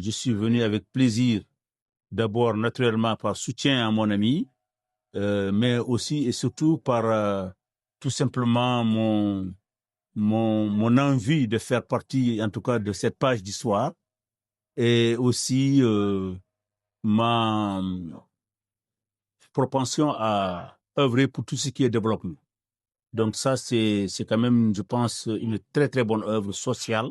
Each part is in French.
je suis venu avec plaisir, d'abord naturellement par soutien à mon ami, mais aussi et surtout par tout simplement mon envie de faire partie, en tout cas, de cette page d'histoire, et aussi ma propension à œuvrer pour tout ce qui est développement. Donc ça, c'est quand même, je pense, une très, très bonne œuvre sociale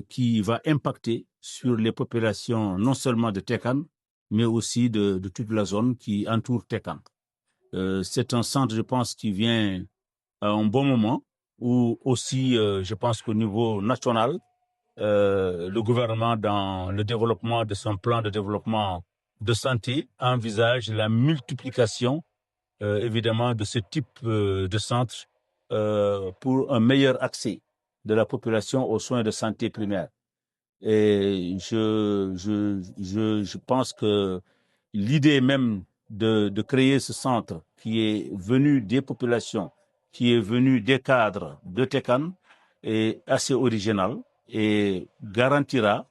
qui va impacter sur les populations, non seulement de Tékane, mais aussi de toute la zone qui entoure Tékane. C'est un centre, je pense, qui vient à un bon moment, où aussi, je pense qu'au niveau national, le gouvernement, dans le développement de son plan de développement de santé, envisage la multiplication, évidemment, de ce type de centre pour un meilleur accès de la population aux soins de santé primaires. Et je pense que l'idée même de créer ce centre qui est venu des populations, qui est venu des cadres de Tékane, est assez original et garantira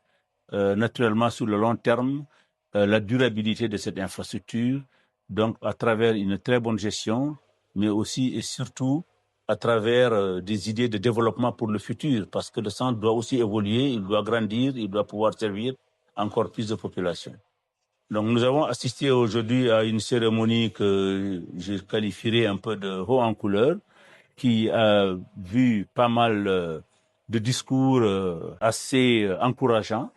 naturellement sur le long terme la durabilité de cette infrastructure, donc à travers une très bonne gestion, mais aussi et surtout à travers des idées de développement pour le futur, parce que le centre doit aussi évoluer, il doit grandir, il doit pouvoir servir encore plus de populations. Donc nous avons assisté aujourd'hui à une cérémonie que je qualifierais un peu de haut en couleur, qui a vu pas mal de discours assez encourageants,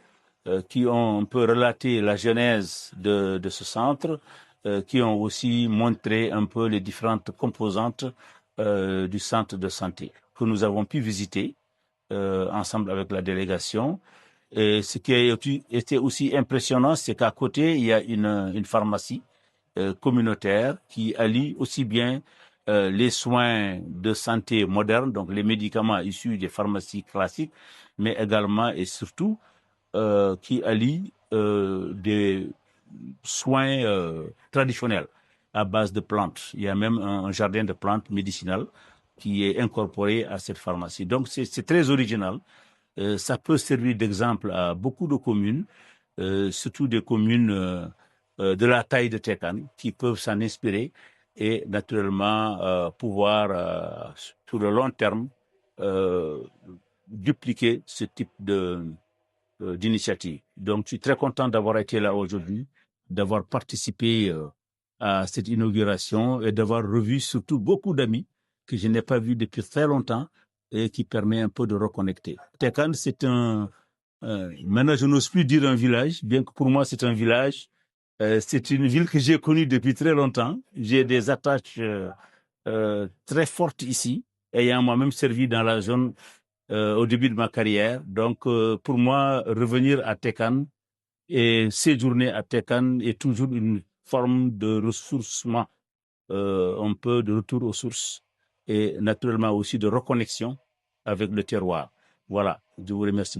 qui ont un peu relaté la genèse de ce centre, qui ont aussi montré un peu les différentes composantes du centre de santé que nous avons pu visiter ensemble avec la délégation. Et ce qui a été aussi impressionnant, c'est qu'à côté, il y a une pharmacie communautaire qui allie aussi bien les soins de santé modernes, donc les médicaments issus des pharmacies classiques, mais également et surtout qui allie des soins traditionnels à base de plantes. Il y a même un jardin de plantes médicinales qui est incorporé à cette pharmacie. Donc c'est très original. Ça peut servir d'exemple à beaucoup de communes, surtout des communes de la taille de Tékane, qui peuvent s'en inspirer et naturellement pouvoir, sur le long terme, dupliquer ce type d'initiative. Donc, je suis très content d'avoir été là aujourd'hui, d'avoir participé à cette inauguration et d'avoir revu surtout beaucoup d'amis que je n'ai pas vus depuis très longtemps et qui permet un peu de reconnecter. Tékane, c'est maintenant je n'ose plus dire un village, bien que pour moi c'est un village. C'est une ville que j'ai connue depuis très longtemps. J'ai des attaches très fortes ici, ayant moi-même servi dans la zone au début de ma carrière. Donc, pour moi, revenir à Tékane et séjourner à Tékane est toujours une forme de ressourcement, un peu de retour aux sources et naturellement aussi de reconnexion avec le terroir. Voilà, je vous remercie beaucoup.